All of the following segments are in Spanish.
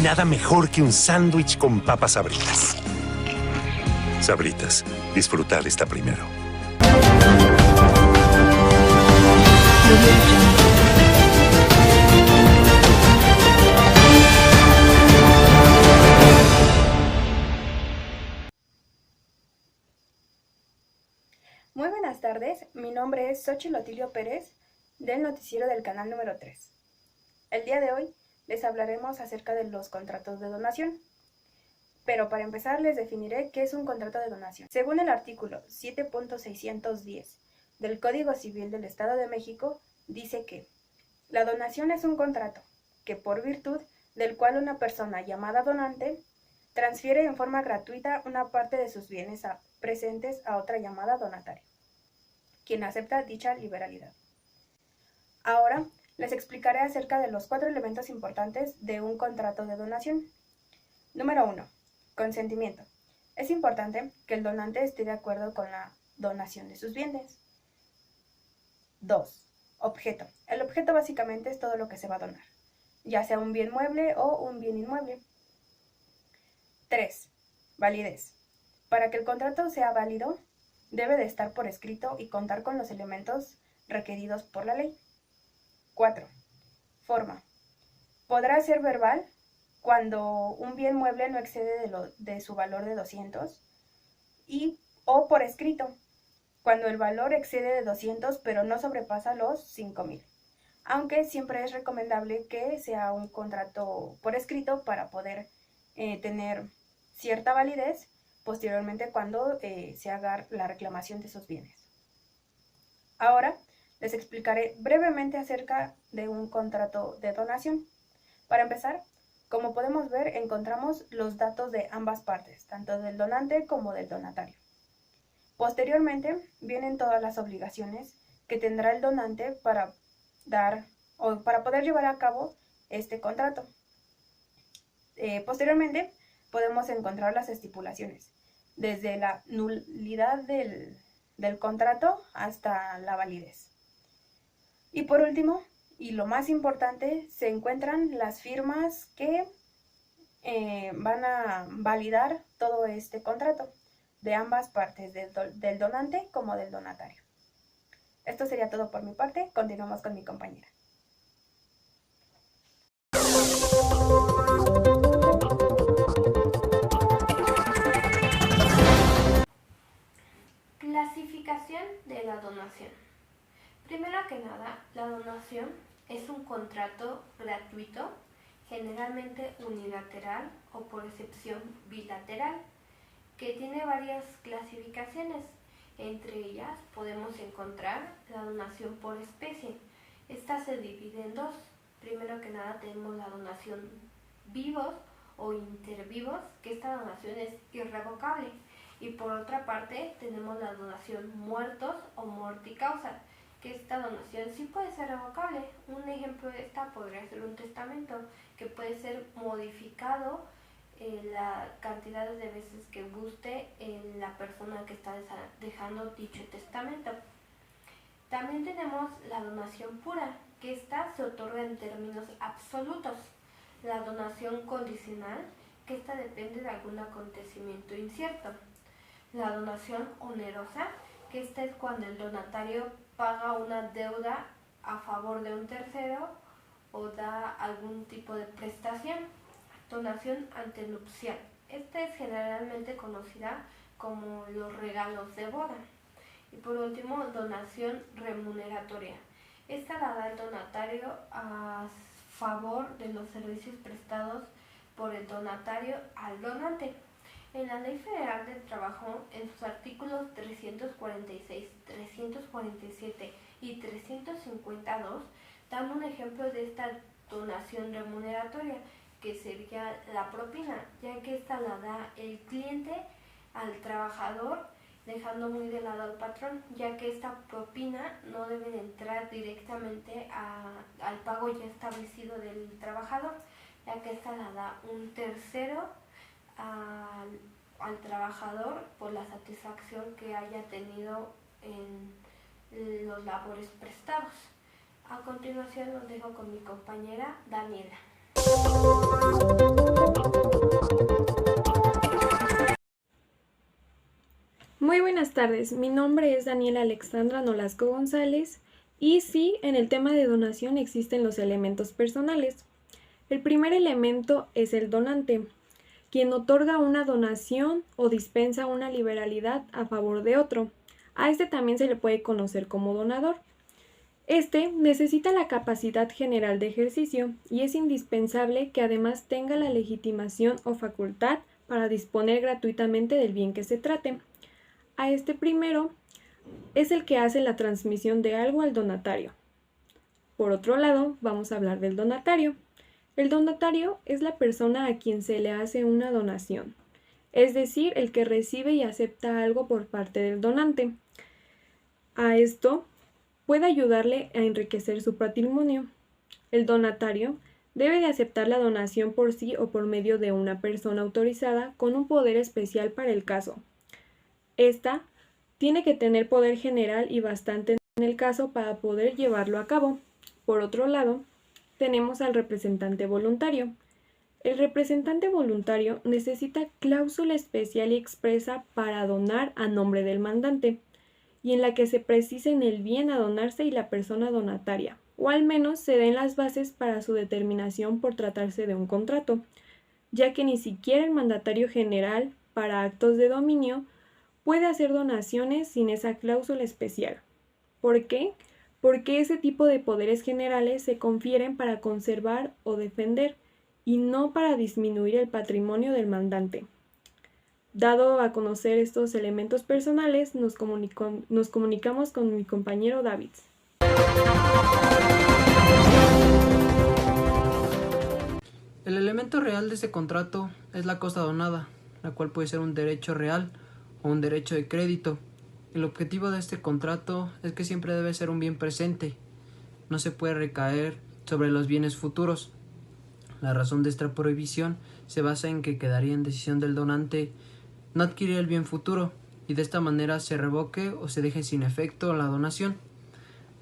Nada mejor que un sándwich con papas Sabritas. Sabritas, disfrutar está primero. Muy buenas tardes, mi nombre es Xochitl Otilio Pérez, del noticiero del canal número 3. El día de hoy les hablaremos acerca de los contratos de donación. Pero para empezar les definiré qué es un contrato de donación. Según el artículo 7.610 del Código Civil del Estado de México, dice que la donación es un contrato que por virtud del cual una persona llamada donante transfiere en forma gratuita una parte de sus bienes presentes a otra llamada donatario, quien acepta dicha liberalidad. Ahora les explicaré acerca de los 4 elementos importantes de un contrato de donación. Número 1. Consentimiento. Es importante que el donante esté de acuerdo con la donación de sus bienes. 2. Objeto. El objeto básicamente es todo lo que se va a donar, ya sea un bien mueble o un bien inmueble. 3. Validez. Para que el contrato sea válido, debe de estar por escrito y contar con los elementos requeridos por la ley. 4. Forma. Podrá ser verbal cuando un bien mueble no excede de su valor de 200 o por escrito cuando el valor excede de 200 pero no sobrepasa los 5,000. Aunque siempre es recomendable que sea un contrato por escrito para poder tener cierta validez posteriormente cuando se haga la reclamación de esos bienes. Ahora les explicaré brevemente acerca de un contrato de donación. Para empezar, como podemos ver, encontramos los datos de ambas partes, tanto del donante como del donatario. Posteriormente, vienen todas las obligaciones que tendrá el donante para poder llevar a cabo este contrato. Posteriormente, podemos encontrar las estipulaciones, desde la nulidad del contrato hasta la validez. Y por último, y lo más importante, se encuentran las firmas que van a validar todo este contrato de ambas partes, del donante como del donatario. Esto sería todo por mi parte. Continuamos con mi compañera. Clasificación de la donación. Primero que nada, la donación es un contrato gratuito, generalmente unilateral o por excepción bilateral, que tiene varias clasificaciones. Entre ellas podemos encontrar la donación por especie. Esta se divide en dos. Primero que nada tenemos la donación vivos o intervivos, que esta donación es irrevocable. Y por otra parte tenemos la donación muertos o morti causa, que esta donación sí puede ser revocable. Un ejemplo de esta podría ser un testamento, que puede ser modificado la cantidad de veces que guste en la persona que está dejando dicho testamento. También tenemos la donación pura, que esta se otorga en términos absolutos. La donación condicional, que esta depende de algún acontecimiento incierto. La donación onerosa, que esta es cuando el donatario paga una deuda a favor de un tercero o da algún tipo de prestación. Donación antenupcial. Esta es generalmente conocida como los regalos de boda. Y por último, donación remuneratoria. Esta la da el donatario a favor de los servicios prestados por el donatario al donante. En la Ley Federal del Trabajo, en sus artículos 346, 347 y 352, dan un ejemplo de esta donación remuneratoria, que sería la propina, ya que esta la da el cliente al trabajador, dejando muy de lado al patrón, ya que esta propina no debe de entrar directamente al pago ya establecido del trabajador, ya que esta la da un tercero al trabajador por la satisfacción que haya tenido en los labores prestados. A continuación los dejo con mi compañera Daniela. tardes, mi nombre es Daniela Alexandra Nolasco González y sí, en el tema de donación existen los elementos personales. El primer elemento es el donante, quien otorga una donación o dispensa una liberalidad a favor de otro. A este también se le puede conocer como donador. Este necesita la capacidad general de ejercicio y es indispensable que además tenga la legitimación o facultad para disponer gratuitamente del bien que se trate. A este primero es el que hace la transmisión de algo al donatario. Por otro lado, vamos a hablar del donatario. El donatario es la persona a quien se le hace una donación, es decir, el que recibe y acepta algo por parte del donante. A esto puede ayudarle a enriquecer su patrimonio. El donatario debe de aceptar la donación por sí o por medio de una persona autorizada con un poder especial para el caso. Esta tiene que tener poder general y bastante en el caso para poder llevarlo a cabo. Por otro lado, tenemos al representante voluntario. El representante voluntario necesita cláusula especial y expresa para donar a nombre del mandante, y en la que se precisen el bien a donarse y la persona donataria, o al menos se den las bases para su determinación por tratarse de un contrato, ya que ni siquiera el mandatario general, para actos de dominio, puede hacer donaciones sin esa cláusula especial. ¿Por qué? Porque ese tipo de poderes generales se confieren para conservar o defender, y no para disminuir el patrimonio del mandante. Dado a conocer estos elementos personales, nos comunicamos con mi compañero David. El elemento real de este contrato es la cosa donada, la cual puede ser un derecho real o un derecho de crédito. El objetivo de este contrato es que siempre debe ser un bien presente, no se puede recaer sobre los bienes futuros. La razón de esta prohibición se basa en que quedaría en decisión del donante no adquirir el bien futuro y de esta manera se revoque o se deje sin efecto la donación.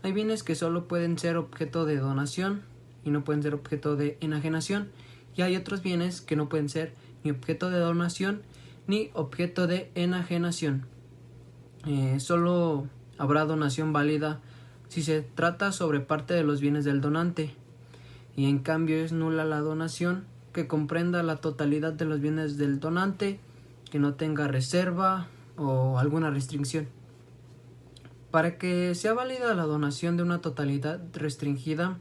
Hay bienes que solo pueden ser objeto de donación y no pueden ser objeto de enajenación, y hay otros bienes que no pueden ser ni objeto de donación ni objeto de enajenación. Solo habrá donación válida si se trata sobre parte de los bienes del donante, y en cambio es nula la donación que comprenda la totalidad de los bienes del donante, que no tenga reserva o alguna restricción. Para que sea válida la donación de una totalidad restringida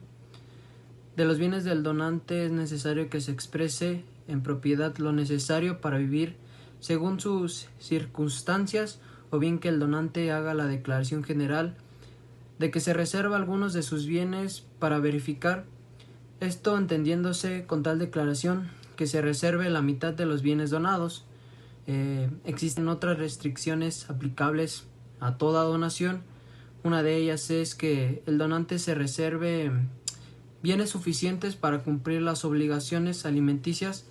de los bienes del donante, es necesario que se exprese en propiedad lo necesario para vivir según sus circunstancias, o bien que el donante haga la declaración general de que se reserva algunos de sus bienes para verificar, esto entendiéndose con tal declaración que se reserve la mitad de los bienes donados. Existen otras restricciones aplicables a toda donación. Una de ellas es que el donante se reserve bienes suficientes para cumplir las obligaciones alimenticias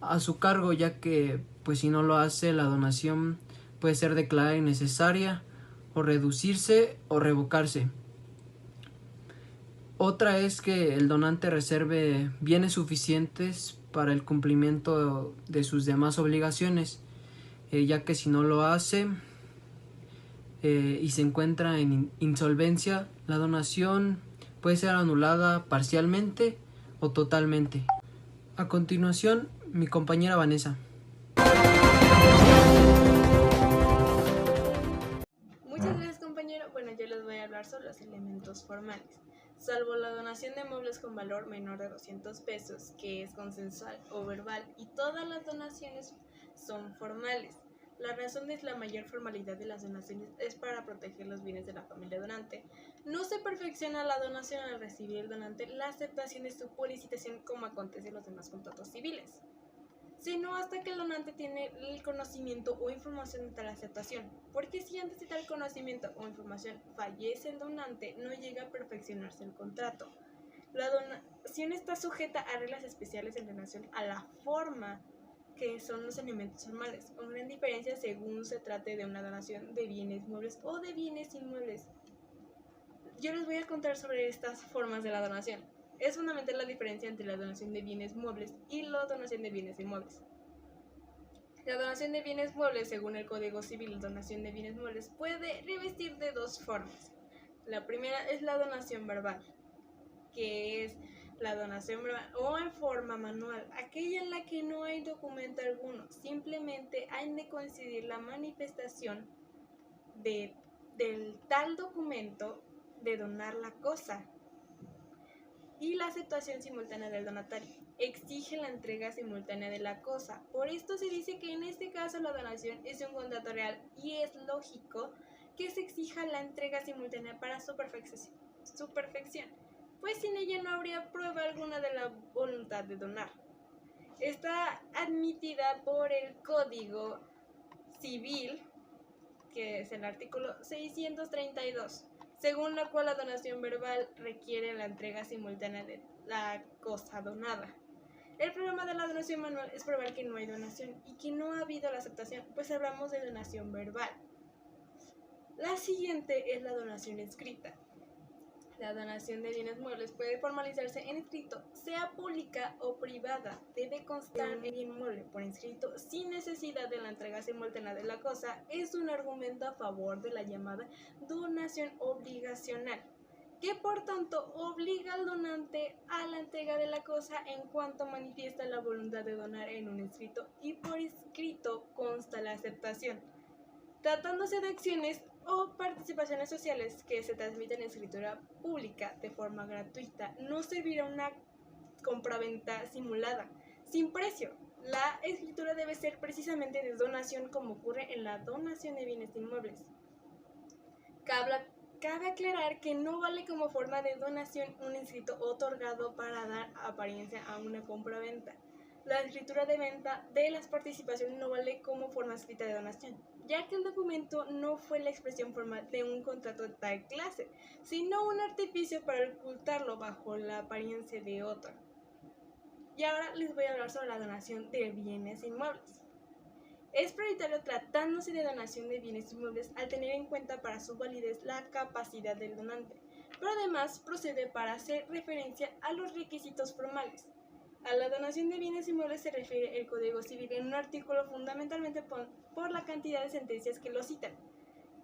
a su cargo, ya que pues si no lo hace, la donación puede ser declarada innecesaria o reducirse o revocarse. Otra es que el donante reserve bienes suficientes para el cumplimiento de sus demás obligaciones, ya que si no lo hace y se encuentra en insolvencia, la donación puede ser anulada parcialmente o totalmente. A continuación, mi compañera Vanessa. Muchas gracias, compañero. Bueno, yo les voy a hablar sobre los elementos formales. Salvo la donación de muebles con valor menor de 200 pesos, que es consensual o verbal, y todas las donaciones son formales. La razón de la mayor formalidad de las donaciones es para proteger los bienes de la familia donante. No se perfecciona la donación al recibir el donante la aceptación de su licitación, como acontece en los demás contratos civiles, sino hasta que el donante tiene el conocimiento o información de tal aceptación, porque si antes de tal conocimiento o información fallece el donante, no llega a perfeccionarse el contrato. La donación está sujeta a reglas especiales en relación a la forma, que son los elementos formales, con gran diferencia según se trate de una donación de bienes muebles o de bienes inmuebles. Yo les voy a contar sobre estas formas de la donación. Es fundamental la diferencia entre la donación de bienes muebles y la donación de bienes inmuebles. La donación de bienes muebles, según el Código Civil, donación de bienes muebles puede revestir de dos formas. La primera es la donación verbal, que es la donación verbal o en forma manual, aquella en la que no hay documento alguno, simplemente hay de coincidir la manifestación del tal documento de donar la cosa y la aceptación simultánea del donatario. Exige la entrega simultánea de la cosa. Por esto se dice que en este caso la donación es un contrato real y es lógico que se exija la entrega simultánea para su perfección, pues sin ella no habría prueba alguna de la voluntad de donar. Está admitida por el Código Civil, que es el artículo 632, según la cual la donación verbal requiere la entrega simultánea de la cosa donada. El problema de la donación manual es probar que no hay donación y que no ha habido la aceptación, pues hablamos de donación verbal. La siguiente es la donación escrita. La donación de bienes muebles puede formalizarse en escrito, sea pública o privada. Debe constar el bien mueble por escrito sin necesidad de la entrega simultánea de la cosa. Es un argumento a favor de la llamada donación obligacional, que por tanto obliga al donante a la entrega de la cosa en cuanto manifiesta la voluntad de donar en un escrito y por escrito consta la aceptación. Tratándose de acciones o participaciones sociales que se transmiten en escritura pública de forma gratuita, no servirá una compraventa simulada, sin precio. La escritura debe ser precisamente de donación, como ocurre en la donación de bienes inmuebles. Cabe aclarar que no vale como forma de donación un escrito otorgado para dar apariencia a una compraventa. La escritura de venta de las participaciones no vale como forma escrita de donación, ya que el documento no fue la expresión formal de un contrato de tal clase, sino un artificio para ocultarlo bajo la apariencia de otro. Y ahora les voy a hablar sobre la donación de bienes inmuebles. Es prioritario, tratándose de donación de bienes inmuebles, al tener en cuenta para su validez la capacidad del donante, pero además procede para hacer referencia a los requisitos formales. A la donación de bienes inmuebles se refiere el Código Civil en un artículo fundamentalmente por la cantidad de sentencias que lo citan,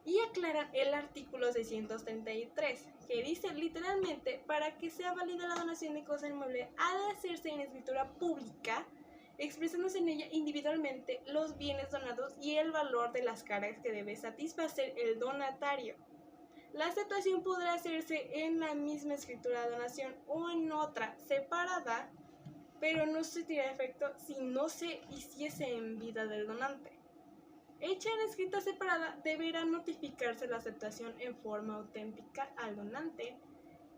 y aclara el artículo 633, que dice literalmente: para que sea válida la donación de cosa inmueble ha de hacerse en escritura pública, expresándose en ella individualmente los bienes donados y el valor de las cargas que debe satisfacer el donatario. La aceptación podrá hacerse en la misma escritura de donación o en otra separada, pero no se tendrá efecto si no se hiciese en vida del donante. Hecha en escrita separada, deberá notificarse la aceptación en forma auténtica al donante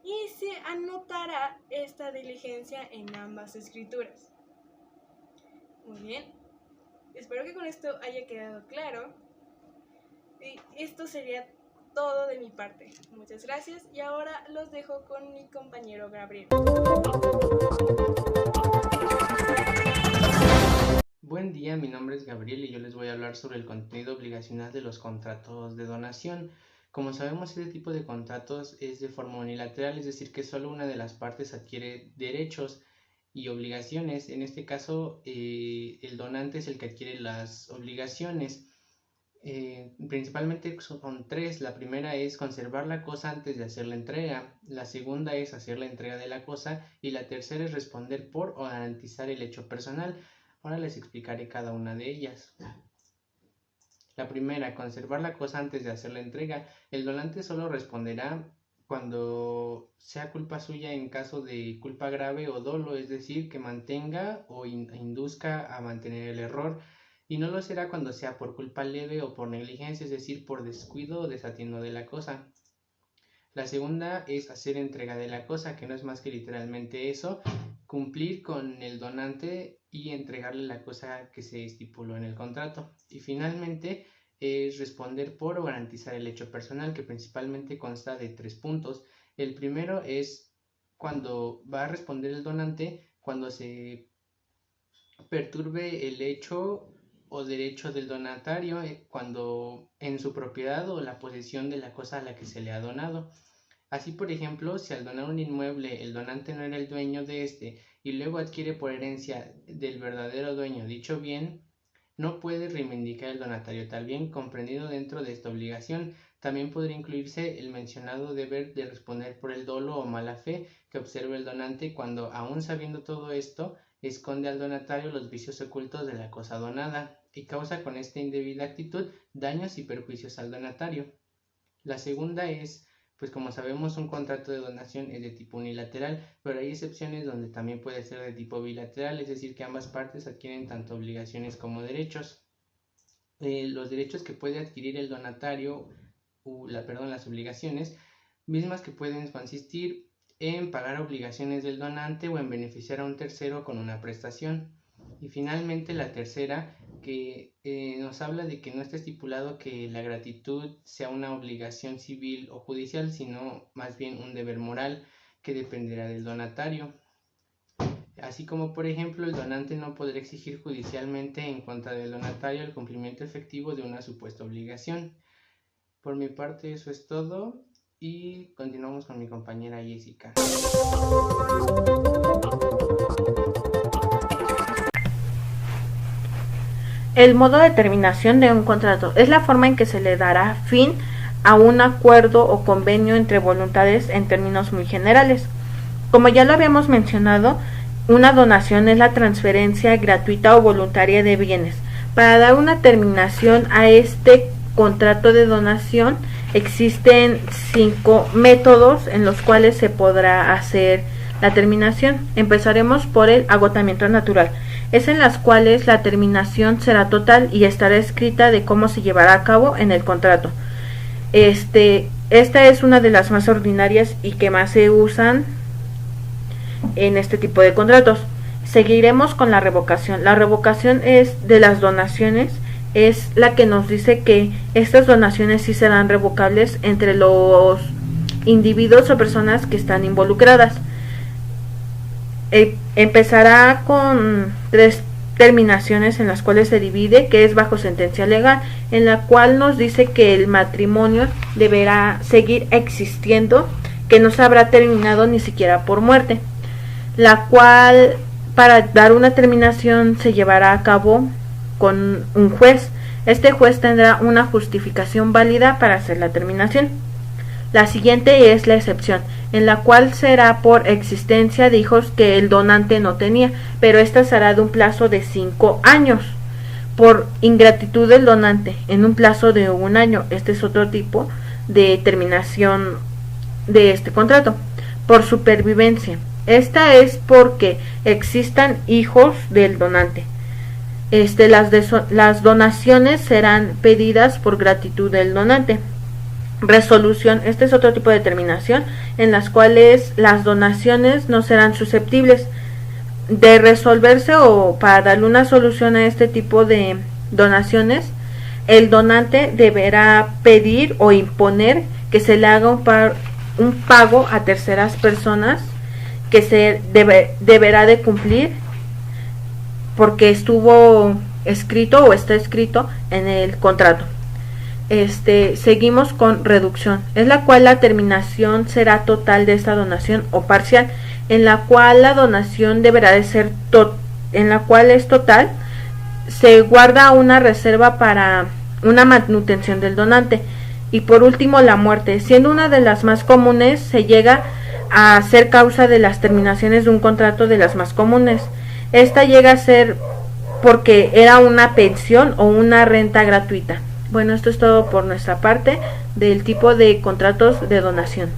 y se anotará esta diligencia en ambas escrituras. Muy bien, espero que con esto haya quedado claro. Y esto sería todo de mi parte. Muchas gracias y ahora los dejo con mi compañero Gabriel. Buen día, mi nombre es Gabriel y yo les voy a hablar sobre el contenido obligacional de los contratos de donación. Como sabemos, este tipo de contratos es de forma unilateral, es decir, que solo una de las partes adquiere derechos y obligaciones. En este caso, el donante es el que adquiere las obligaciones. Principalmente son tres. La primera es conservar la cosa antes de hacer la entrega, la segunda es hacer la entrega de la cosa y la tercera es responder por o garantizar el hecho personal. Ahora les explicaré cada una de ellas. La primera, conservar la cosa antes de hacer la entrega. El donante solo responderá cuando sea culpa suya en caso de culpa grave o dolo, es decir, que mantenga o induzca a mantener el error, y no lo será cuando sea por culpa leve o por negligencia, es decir, por descuido o desatiendo de la cosa. La segunda es hacer entrega de la cosa, que no es más que literalmente eso, cumplir con el donante y entregarle la cosa que se estipuló en el contrato. Y finalmente es responder por o garantizar el hecho personal, que principalmente consta de 3 puntos. El primero es cuando va a responder el donante cuando se perturbe el hecho o derecho del donatario, cuando en su propiedad o la posesión de la cosa a la que se le ha donado. Así, por ejemplo, si al donar un inmueble el donante no era el dueño de este y luego adquiere por herencia del verdadero dueño dicho bien, no puede reivindicar el donatario tal bien comprendido dentro de esta obligación. También podría incluirse el mencionado deber de responder por el dolo o mala fe que observa el donante cuando, aún sabiendo todo esto, esconde al donatario los vicios ocultos de la cosa donada y causa con esta indebida actitud daños y perjuicios al donatario. La segunda es, pues como sabemos, un contrato de donación es de tipo unilateral, pero hay excepciones donde también puede ser de tipo bilateral, es decir, que ambas partes adquieren tanto obligaciones como derechos. Los derechos que puede adquirir el donatario, las obligaciones, mismas que pueden consistir en pagar obligaciones del donante o en beneficiar a un tercero con una prestación. Y finalmente la tercera, que nos habla de que no está estipulado que la gratitud sea una obligación civil o judicial, sino más bien un deber moral que dependerá del donatario. Así como, por ejemplo, el donante no podrá exigir judicialmente en contra del donatario el cumplimiento efectivo de una supuesta obligación. Por mi parte eso es todo y continuamos con mi compañera Jessica. El modo de terminación de un contrato es la forma en que se le dará fin a un acuerdo o convenio entre voluntades en términos muy generales. Como ya lo habíamos mencionado, una donación es la transferencia gratuita o voluntaria de bienes. Para dar una terminación a este contrato de donación existen 5 métodos en los cuales se podrá hacer la terminación. Empezaremos por el agotamiento natural. Es en las cuales la terminación será total y estará escrita de cómo se llevará a cabo en el contrato. Esta es una de las más ordinarias y que más se usan en este tipo de contratos. Seguiremos con la revocación. La revocación es de las donaciones, es la que nos dice que estas donaciones sí serán revocables entre los individuos o personas que están involucradas. Empezará con 3 terminaciones en las cuales se divide, que es bajo sentencia legal, en la cual nos dice que el matrimonio deberá seguir existiendo, que no se habrá terminado ni siquiera por muerte, la cual para dar una terminación se llevará a cabo con un juez. Este juez tendrá una justificación válida para hacer la terminación. La siguiente es la excepción, en la cual será por existencia de hijos que el donante no tenía, pero esta será de un plazo de 5 años. Por ingratitud del donante, en un plazo de 1 año. Este es otro tipo de terminación de este contrato. Por supervivencia. Esta es porque existan hijos del donante. Las donaciones serán pedidas por gratitud del donante. Resolución, este es otro tipo de terminación en las cuales las donaciones no serán susceptibles de resolverse, o para darle una solución a este tipo de donaciones, el donante deberá pedir o imponer que se le haga un pago a terceras personas que se deberá de cumplir porque estuvo escrito o está escrito en el contrato. Seguimos con reducción, es la cual la terminación será total de esta donación o parcial, en la cual la donación deberá de ser en la cual es total. Se guarda una reserva para una manutención del donante. Y por último, la muerte, siendo una de las más comunes, se llega a ser causa de las terminaciones de un contrato de las más comunes. Esta llega a ser porque era una pensión o una renta gratuita. Bueno, esto es todo por nuestra parte del tipo de contratos de donación.